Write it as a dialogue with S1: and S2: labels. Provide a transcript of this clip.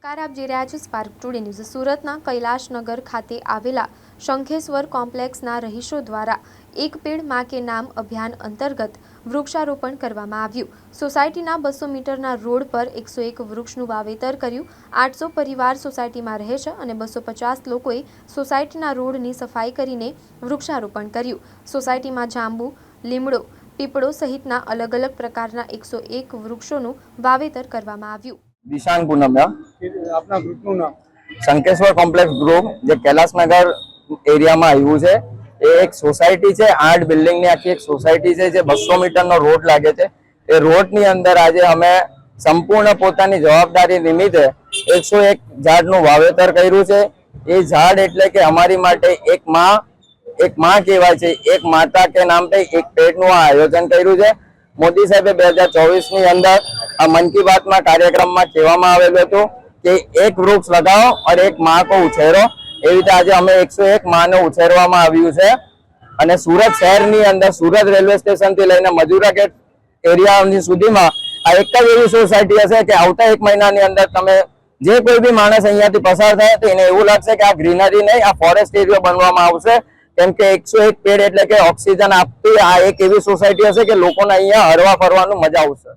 S1: નમસ્કાર, આપ જોઈ રહ્યા છો સ્પાર્ક ટુડે ન્યૂઝ। સુરતના કૈલાશનગર ખાતે આવેલા શંખેશ્વર કોમ્પ્લેક્સના રહીશો દ્વારા એક પેડ માં કે નામ અભિયાન અંતર્ગત વૃક્ષારોપણ કરવામાં આવ્યું। સોસાયટીના 200 મીટરના રોડ પર 101 વૃક્ષનું વાવેતર કર્યું। 800 પરિવાર સોસાયટીમાં રહે છે અને 250 લોકોએ સોસાયટીના રોડની સફાઈ કરીને વૃક્ષારોપણ કર્યું। સોસાયટીમાં જાંબુ, લીમડો, પીપળો સહિતના અલગ અલગ પ્રકારના 101 વૃક્ષોનું વાવેતર કરવામાં આવ્યું।
S2: દિશાંગ પૂનમિયા
S3: આપના ગ્રુપનું નામ
S2: શંકેશ્વર કોમ્પ્લેક્સ ગ્રુપ જે कैलाशनगर એરિયામાં આવ્યું છે। એ એક સોસાયટી છે, 8 બિલ્ડિંગની આખી એક સોસાયટી છે જે 200 મીટરનો રોડ લાગે છે। એ રોડની અંદર આજે અમે સંપૂર્ણ પોતાની જવાબદારી નિમિત્તે 101 ઝાડનું વાવેતર કર્યું છે। એ ઝાડ એટલે કે અમારી માટે એક માં કહેવાય છે। એક માતા કે નામ पे एक पेड़નું આયોજન કર્યું છે। મોદી સાહેબે 2024ની અંદર આ મન કી બાતમાં કાર્યક્રમમાં કહેવામાં આવેલું હતું કે એક વૃક્ષ लगाओ और एक माँ को उछेरो। એવી રીતે આજે અમે 101 માને ઉછેરવામાં આવ્યું છે। અને સુરત શહેરની અંદર સુરત રેલવે સ્ટેશનથી લઈને મજૂરા ગેટ એરિયાની સુધીમાં આ એક જ એવી સોસાયટી હશે કે આવતા 1 મહિનાની અંદર તમે જે કોઈ બી માણસ અહીંયાથી પસાર થાય તો એને એવું લાગશે કે આ ગ્રીનરી નહીં, આ ફોરેસ્ટ એરિયા બનવામાં આવશે। કેમ કે 101 પેડ એટલે કે ઓક્સિજન આપતી આ એક એવી સોસાયટી હશે કે લોકોને અહીંયા હરવા ફરવાનું મજા આવશે।